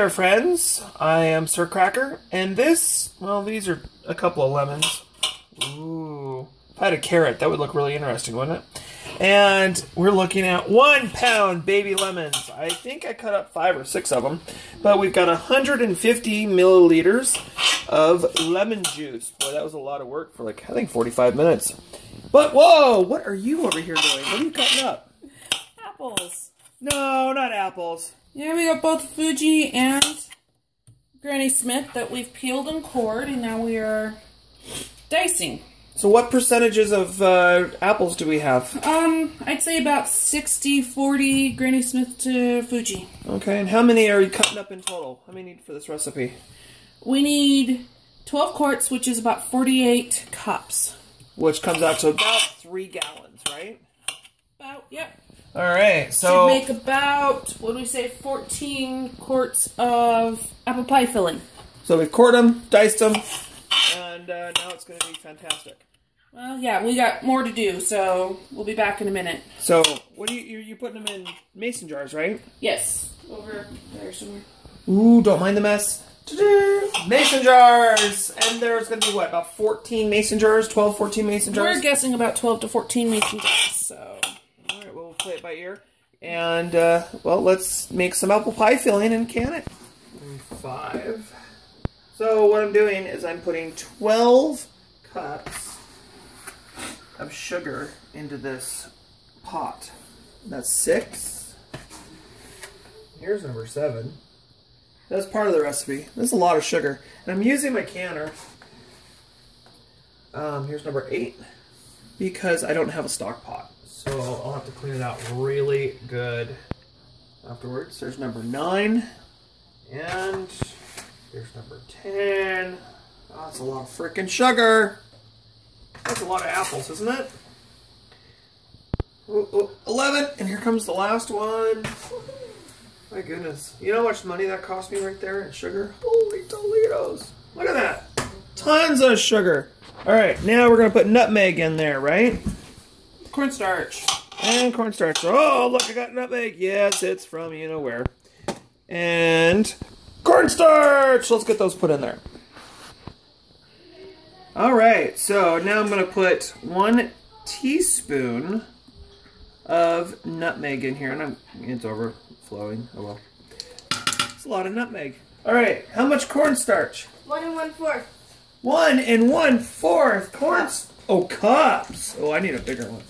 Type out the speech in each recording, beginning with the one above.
there, friends. I am Sir Cracker, and this, well, these are a couple of lemons. Ooh. If I had a carrot, that would look really interesting, wouldn't it? And we're looking at 1 pound baby lemons. I think I cut up 5 or 6 of them, but we've got 150 milliliters of lemon juice. Boy, that was a lot of work for like, I think 45 minutes. But whoa, what are you over here doing? What are you cutting up? Apples. No, not apples. Yeah, we got both Fuji and Granny Smith that we've peeled and cored, and now we are dicing. So what percentages of apples do we have? I'd say about 60-40 Granny Smith to Fuji. Okay, and how many are you cutting up in total? How many need for this recipe? We need 12 quarts, which is about 48 cups. Which comes out to about 3 gallons, right? About, yep. All right, so... should make about, what do we say, 14 quarts of apple pie filling. So we've cored them, diced them, and now it's going to be fantastic. Well, yeah, we got more to do, so we'll be back in a minute. So, what do you're putting them in mason jars, right? Yes, over there somewhere. Ooh, don't mind the mess. Mason jars! And there's going to be, what, about 14 mason jars? 12, 14 mason jars? We're guessing about 12 to 14 mason jars, so... All right, well, we'll play it by ear. And, well, let's make some apple pie filling and can it. 5. So what I'm doing is I'm putting 12 cups of sugar into this pot. That's 6. Here's number 7. That's part of the recipe. That's a lot of sugar. And I'm using my canner. Here's number 8. Because I don't have a stock pot. So I'll have to clean it out really good afterwards. There's number 9. And here's number 10. Oh, that's a lot of freaking sugar. That's a lot of apples, isn't it? Ooh, 11. And here comes the last one. My goodness. You know how much money that cost me right there in sugar? Holy Toledos. Look at that. Tons of sugar. All right, now we're going to put nutmeg in there, right? Cornstarch. And cornstarch. Oh, look, I got nutmeg. Yes, it's from you-know-where. And cornstarch. Let's get those put in there. All right, so now I'm going to put 1 teaspoon of nutmeg in here. And it's overflowing. Oh, well. It's a lot of nutmeg. All right, how much cornstarch? 1 1/4. 1 1/4 corns. Oh, cups. Oh, I need a bigger one.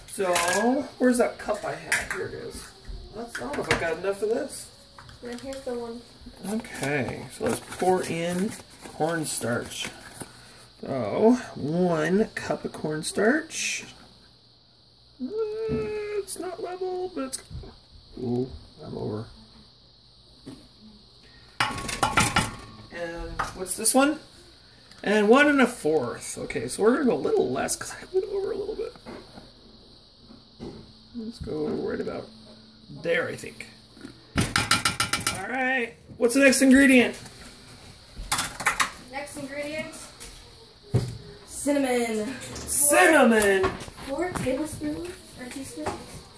So, where's that cup I had? Here it is. I don't know if I got enough of this. And here's the one. Okay, so let's pour in cornstarch. So, 1 cup of cornstarch. It's not level, but it's... Ooh, I'm over. And what's this one? And 1 1/4. Okay, so we're going to go a little less because I went over a little bit. Let's go right about there, I think. All right. What's the next ingredient? Next ingredient, cinnamon. Cinnamon. 4 tablespoons or teaspoons?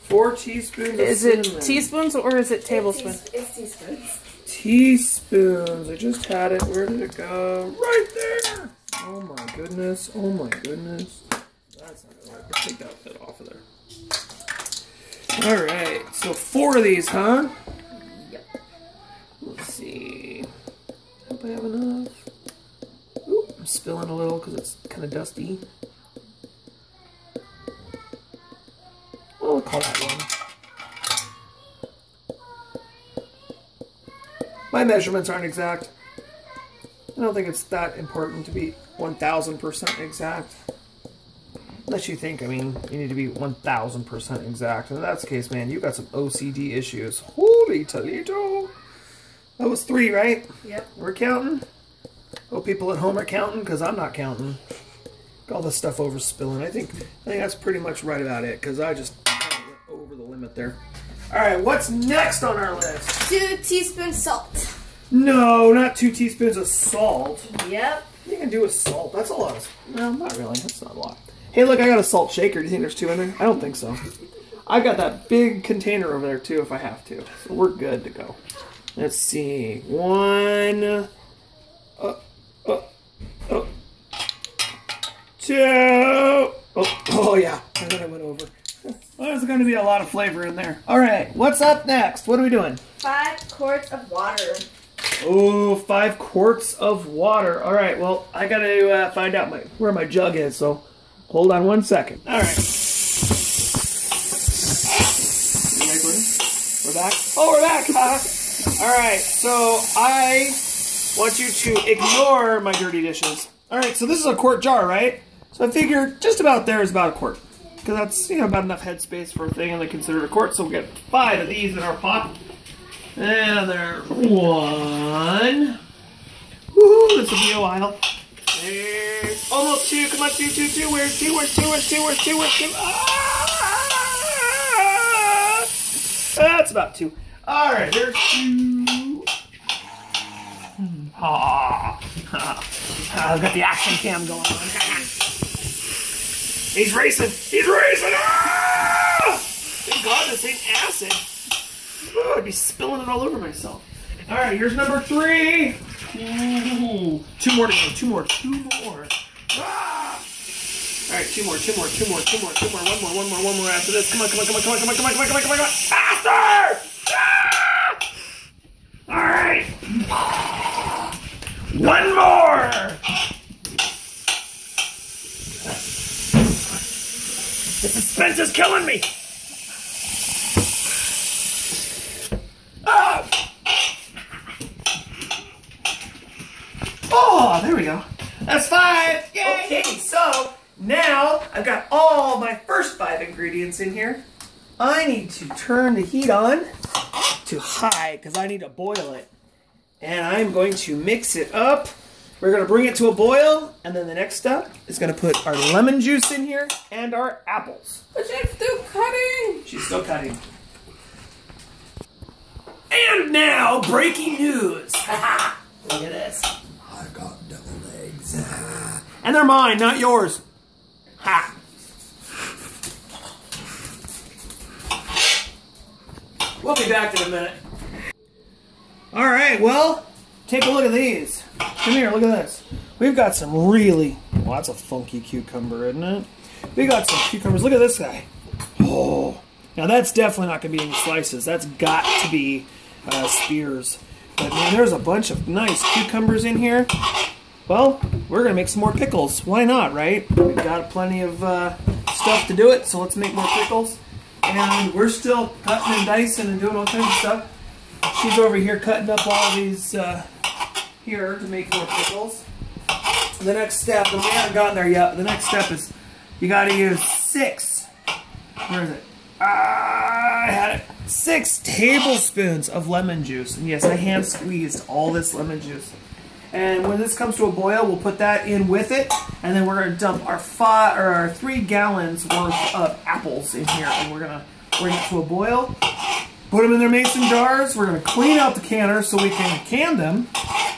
4 teaspoons of Is cinnamon. it teaspoons or is it tablespoons? It's teaspoons. Teaspoons. I just had it. Where did it go? Right there. Oh my goodness. Oh my goodness. That's not gonna work. Let's take that bit off of there. All right. So 4 of these, huh? Yep. Let's see. Hope I have enough. Oop, I'm spilling a little because it's kind of dusty. Well, we'll call that 1. My measurements aren't exact. I don't think it's that important to be 1000% exact. Unless you think, I mean, you need to be 1000% exact. And if that's the case, man, you got some OCD issues. Holy Toledo! That was 3, right? Yep. We're counting? Oh, people at home are counting? Because I'm not counting. All this stuff over spilling. I think that's pretty much right about it. Because I just kind of went over the limit there. Alright, what's next on our list? 2 teaspoons salt. No, not 2 teaspoons of salt. Yep. You can do with salt. That's a lot. No, not really. That's not a lot. Hey, look, I got a salt shaker. Do you think there's 2 in there? I don't think so. I've got that big container over there, too, if I have to. So we're good to go. Let's see. One. Two. Oh yeah. And then I went over. Well, there's going to be a lot of flavor in there. All right. What's up next? What are we doing? 5 quarts of water. Oh, 5 quarts of water. All right. Well, I got to find out where my jug is. So hold on one second. All right. We're back. Oh, we're back. All right. So I want you to ignore my dirty dishes. All right. So this is a quart jar, right? So I figure just about there is about a quart. Because that's, about enough headspace for a thing and they consider it a quart. So we'll get 5 of these in our pot. And there's 1. Woohoo, this will be a while. There's almost 2. Come on, 2. Where's 2? Ah! That's about 2. Alright, there's 2. I've got the action cam going on. He's racing! Ah! Thank God this ain't acid. Oh, I'd be spilling it all over myself. All right, here's number 3. Ooh, 2 more to go. 2 more. Ah! All right, 2 more. 1 more after this. Come on. Faster! Ah! All right. 1 more. The suspense is killing me. Oh, there we go. That's 5. Yay! Okay, so now I've got all my first 5 ingredients in here. I need to turn the heat on to high because I need to boil it. And I'm going to mix it up. We're going to bring it to a boil, and then the next step is going to put our lemon juice in here and our apples. But she's still cutting. She's still cutting. And now, breaking news. Look at this. I got double eggs. And they're mine, not yours. Ha. We'll be back in a minute. All right, well, take a look at these. Come here, look at this. We've got some really, well, that's a funky cucumber, isn't it? We got some cucumbers. Look at this guy. Oh, now that's definitely not going to be any slices. That's got to be spears. But man, there's a bunch of nice cucumbers in here. Well, we're going to make some more pickles. Why not, right? We've got plenty of stuff to do it, so let's make more pickles. And we're still cutting and dicing and doing all kinds of stuff. She's over here cutting up all of these here to make more pickles. The next step, and we haven't gotten there yet, but the next step is you got to use 6. Where is it? I had it. 6 tablespoons of lemon juice. And yes, I hand squeezed all this lemon juice. And when this comes to a boil, we'll put that in with it, and then we're going to dump our 3 gallons worth of apples in here, and we're going to bring it to a boil. Put them in their mason jars. We're going to clean out the canners so we can can them,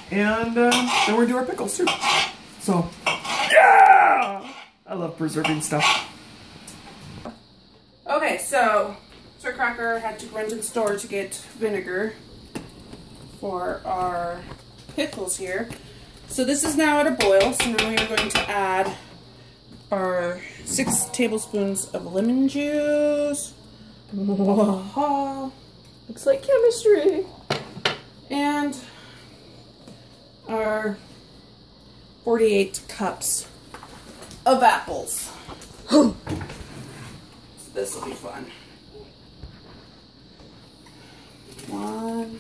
and then we're going to do our pickles too. So, yeah! I love preserving stuff. Okay, so Sir Cracker had to run to the store to get vinegar for our pickles here. So this is now at a boil, so now we are going to add our 6 tablespoons of lemon juice. Whoa. Looks like chemistry. And our 48 cups of apples. So this will be fun. 1,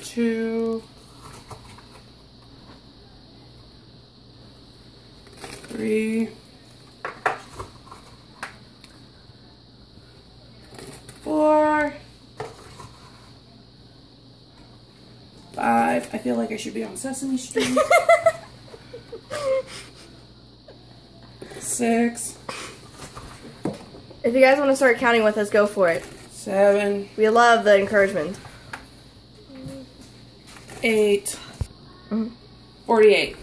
2, 3, 4, 5. I feel like I should be on Sesame Street. 6. If you guys want to start counting with us, go for it. 7. We love the encouragement. 8. 48.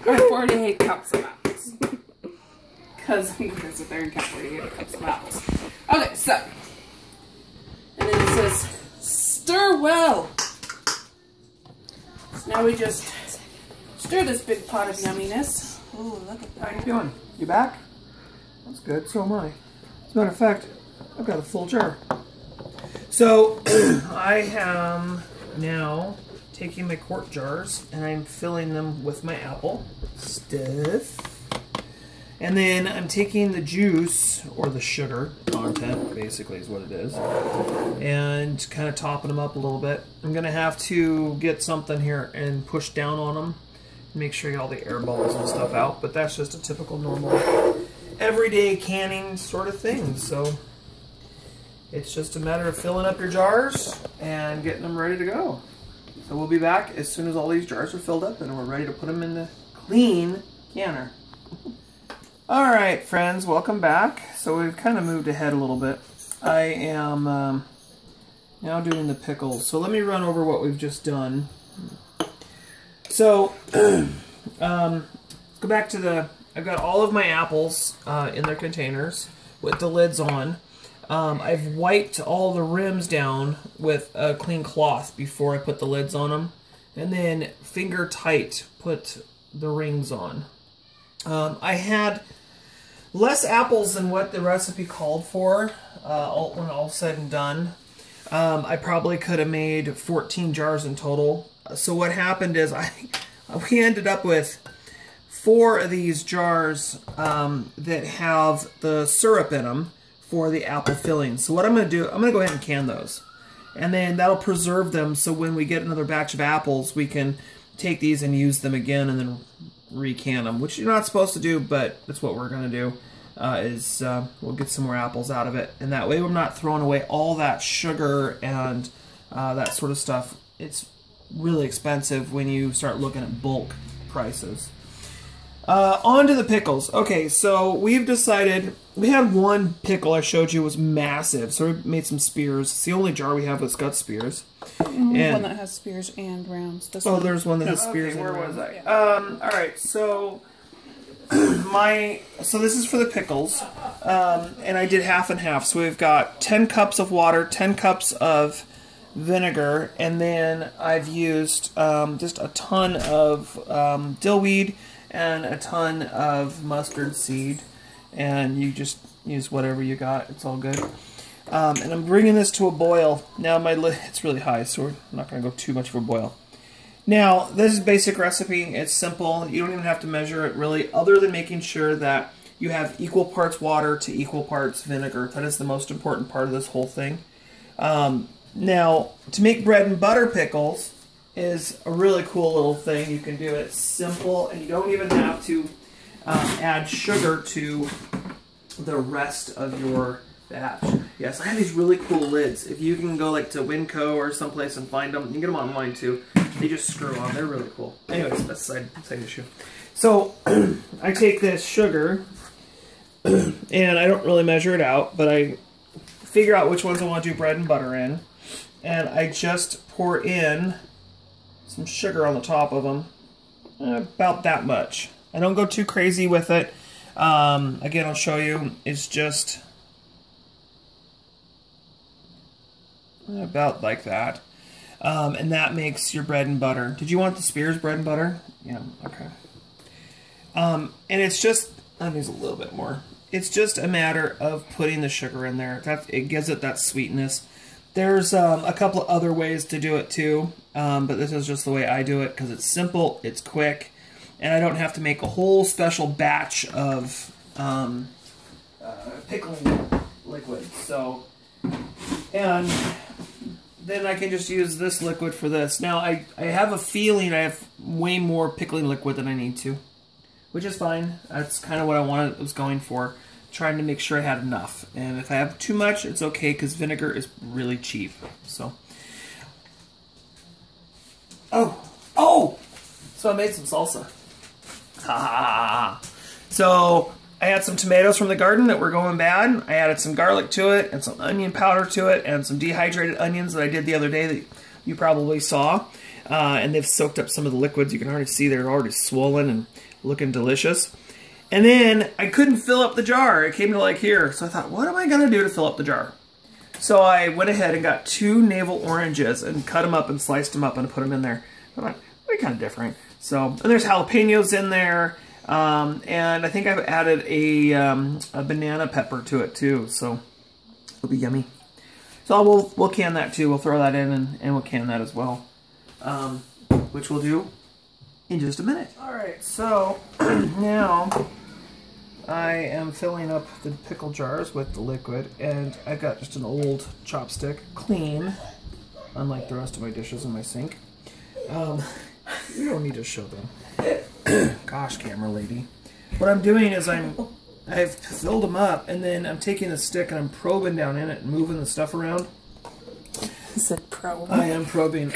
Or 48 cups of apples. because I'm going to sit there and count 48 cups of apples. Okay, so. And then it says, stir well. So now we just stir this big pot of yumminess. Oh, look at that. How you doing? You back? That's good. So am I. As a matter of fact, I've got a full jar. So I am now taking my quart jars and I'm filling them with my apple stuff. And then I'm taking the juice, or the sugar content, basically is what it is, and kind of topping them up a little bit. I'm going to have to get something here and push down on them, make sure you get all the air bubbles and stuff out, but that's just a typical, normal, everyday canning sort of thing. So it's just a matter of filling up your jars and getting them ready to go. So we'll be back as soon as all these jars are filled up and we're ready to put them in the clean canner. Alright friends, welcome back. So we've kind of moved ahead a little bit. I am now doing the pickles. So let me run over what we've just done. So, let's go back to I've got all of my apples in their containers with the lids on. I've wiped all the rims down with a clean cloth before I put the lids on them. And then finger tight put the rings on. I had less apples than what the recipe called for when all said and done. I probably could have made 14 jars in total. So what happened is we ended up with 4 of these jars that have the syrup in them for the apple filling. So what I'm going to do, I'm going to go ahead and can those. And then that'll preserve them so when we get another batch of apples, we can take these and use them again and then recan them, which you're not supposed to do, but that's what we're going to do. We'll get some more apples out of it, and that way we're not throwing away all that sugar and that sort of stuff. It's really expensive when you start looking at bulk prices. On to the pickles. Okay, so we've decided, we had one pickle I showed you was massive, so we made some spears. It's the only jar we have that's got spears. One that has spears and rounds. There's one that has spears and rounds. Where was I? Yeah. Alright, so so this is for the pickles, and I did half and half. So we've got 10 cups of water, 10 cups of vinegar, and then I've used just a ton of dill weed and a ton of mustard seed, and you just use whatever you got. It's all good. And I'm bringing this to a boil. Now it's really high, so we're not going to go too much of a boil. Now, this is basic recipe. It's simple. You don't even have to measure it really, other than making sure that you have equal parts water to equal parts vinegar. That is the most important part of this whole thing. Now, to make bread and butter pickles is a really cool little thing you can do. It's simple, and you don't even have to add sugar to the rest of your batch. Yes, I have these really cool lids. If you can go like to Winco or someplace and find them, you can get them online too. They just screw on. They're really cool. Anyways, that's a side issue. So I take this sugar and I don't really measure it out, but I figure out which ones I want to do bread and butter in, and I just pour in some sugar on the top of them, about that much. I don't go too crazy with it. Again, I'll show you. It's just about like that. And that makes your bread and butter. Did you want the Spears bread and butter? Yeah, okay. And it's just, I'll use a little bit more. It's just a matter of putting the sugar in there. It gives it that sweetness. There's a couple of other ways to do it too, but this is just the way I do it because it's simple, it's quick, and I don't have to make a whole special batch of pickling liquid. So, and then I can just use this liquid for this. Now, I have a feeling I have way more pickling liquid than I need to, which is fine. That's kind of what I was going for, trying to make sure I had enough. And if I have too much, it's okay, because vinegar is really cheap. So, so I made some salsa. So I had some tomatoes from the garden that were going bad. I added some garlic to it and some onion powder to it and some dehydrated onions that I did the other day that you probably saw. And they've soaked up some of the liquids. You can already see they're already swollen and looking delicious. And then I couldn't fill up the jar. It came to like here. So I thought, what am I going to do to fill up the jar? So I went ahead and got 2 navel oranges and cut them up and sliced them up and put them in there. I thought, they're kind of different. So, and there's jalapenos in there. And I think I've added a banana pepper to it too. So it'll be yummy. So we'll can that too. We'll throw that in and we'll can that as well. Which we'll do in just a minute. Alright, so now I am filling up the pickle jars with the liquid, and I've got just an old chopstick, clean, unlike the rest of my dishes in my sink. You don't need to show them. Gosh, camera lady. What I'm doing is I've filled them up, and then I'm taking the stick and I'm probing down in it and moving the stuff around. Is it probe? I am probing.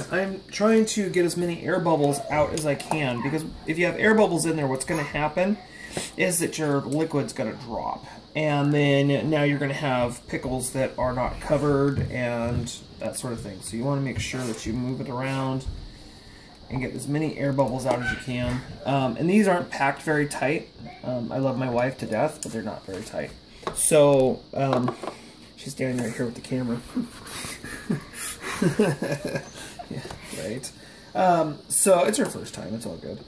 I'm trying to get as many air bubbles out as I can, because if you have air bubbles in there, what's going to happen is that your liquid's going to drop. And then now you're going to have pickles that are not covered and that sort of thing. So you want to make sure that you move it around and get as many air bubbles out as you can. And these aren't packed very tight. I love my wife to death, but they're not very tight. So she's standing right here with the camera. Yeah, right. So it's her first time. It's all good.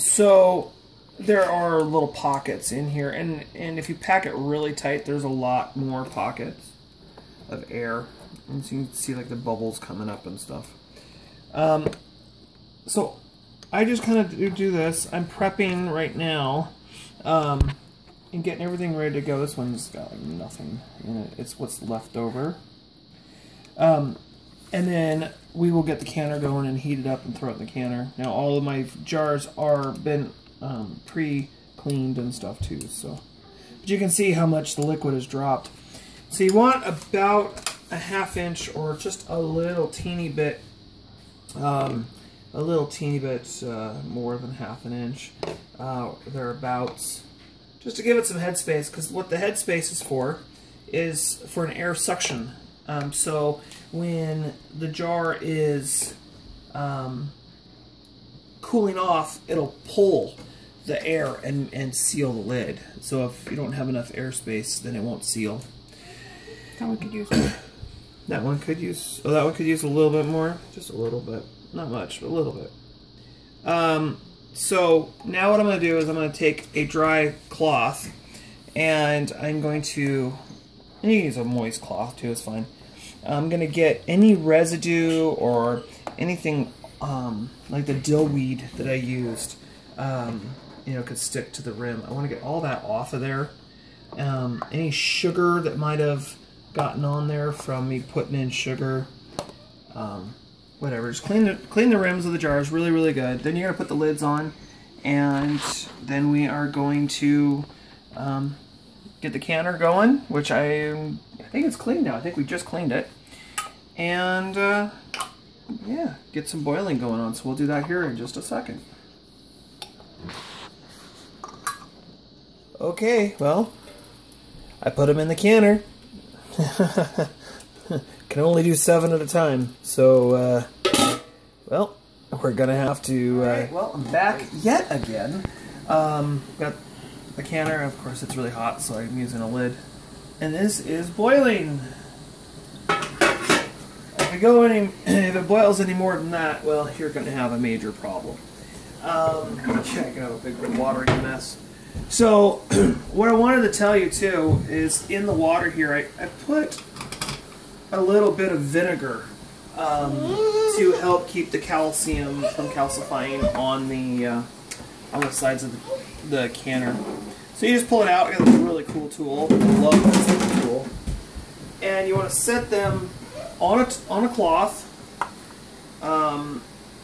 So there are little pockets in here, and if you pack it really tight, there's a lot more pockets of air. And so you can see like the bubbles coming up and stuff. So I just kind of do this. I'm prepping right now and getting everything ready to go. This one's got like nothing in it. It's what's left over. And then we will get the canner going and heat it up and throw it in the canner. Now all of my jars are been pre-cleaned and stuff too. So, but you can see how much the liquid has dropped. So you want about a 1/2 inch or just a little teeny bit more than 1/2 inch, thereabouts, just to give it some headspace, because what the headspace is for an air suction. So when the jar is cooling off, it'll pull the air and seal the lid. So if you don't have enough airspace, then it won't seal. That one could use more. That one could use, that one could use a little bit more, just a little bit. Not much, but a little bit. So now what I'm going to do is I'm going to take a dry cloth, and I'm going to, and you can use a moist cloth too, it's fine. I'm going to get any residue or anything like the dill weed that I used, you know, could stick to the rim. I want to get all that off of there. Any sugar that might have gotten on there from me putting in sugar. Whatever, just clean the rims of the jars really, really good. Then you're going to put the lids on, and then we are going to get the canner going, which I think it's clean now. I think we just cleaned it. And yeah, get some boiling going on. So we'll do that here in just a second. Okay, well, I put them in the canner. Can only do 7 at a time, so well, we're gonna have to. Right, well, I'm back yet again. Got the canner. Of course, it's really hot, so I'm using a lid, and this is boiling. If it boils any more than that, well, you're gonna have a major problem. Check out a big watering mess. So, what I wanted to tell you too is in the water here, I put a little bit of vinegar to help keep the calcium from calcifying on the sides of the canner. So you just pull it out. It's a really cool tool. I love this tool. And you want to set them on a cloth, a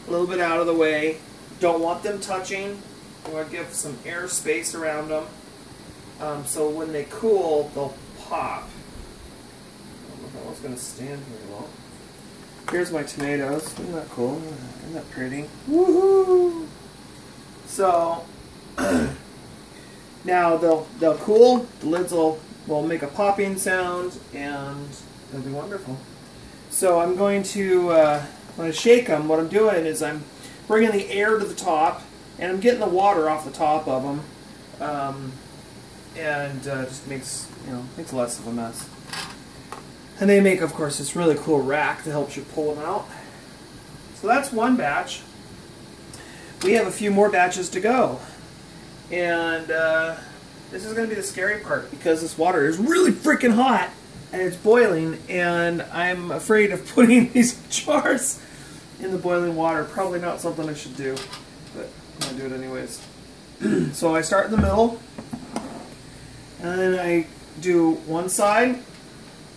little bit out of the way. Don't want them touching. You want to give some air space around them, so when they cool, they'll pop. I don't know if that one's going to stand very well. Here's my tomatoes. Isn't that cool? Isn't that pretty? Woohoo! So now they'll cool. The lids will make a popping sound, and it'll be wonderful. So I'm going to when I shake them, what I'm doing is I'm bringing the air to the top, and I'm getting the water off the top of them and just makes less of a mess. And they make, of course, this really cool rack that helps you pull them out. So that's one batch. We have a few more batches to go, and this is going to be the scary part because this water is really freaking hot and it's boiling, and I'm afraid of putting these jars in the boiling water. Probably not something I should do, but I'm going to do it anyways. So I start in the middle, and then I do one side,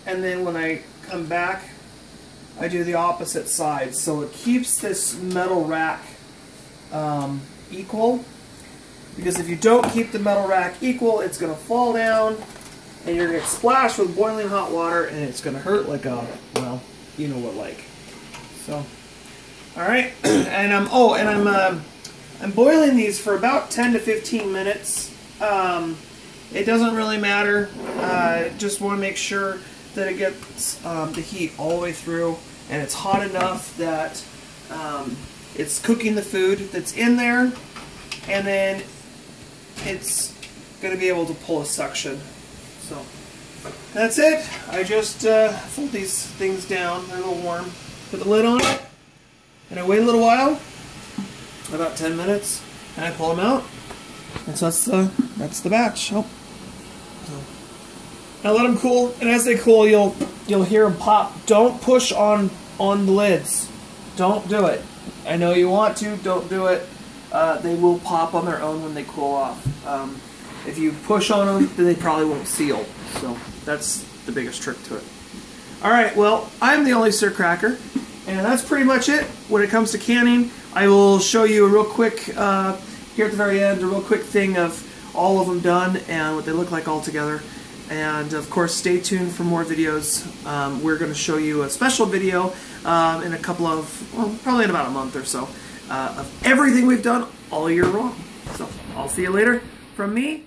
and then when I come back, I do the opposite side. So it keeps this metal rack equal, because if you don't keep the metal rack equal, it's going to fall down, and you're going to get splashed with boiling hot water, and it's going to hurt like a, well, you know what like. So, all right, and I'm boiling these for about 10 to 15 minutes. It doesn't really matter. Just want to make sure that it gets the heat all the way through, and it's hot enough that it's cooking the food that's in there, and then it's going to be able to pull a suction. So that's it. I just fold these things down. They're a little warm. Put the lid on it, and I wait a little while, about 10 minutes, and I pull them out. And so that's the batch. Oh. So now let them cool, and as they cool, you'll hear them pop. Don't push on the lids. Don't do it. I know you want to. Don't do it. They will pop on their own when they cool off. If you push on them, then they probably won't seal. So that's the biggest trick to it. All right. Well, I'm the only Sir Cracker, and that's pretty much it when it comes to canning. I will show you a real quick here at the very end, a real quick thing of all of them done and what they look like all together. And of course, stay tuned for more videos. We're going to show you a special video in a couple of, well, probably in about a month or so, of everything we've done all year long. So I'll see you later from me.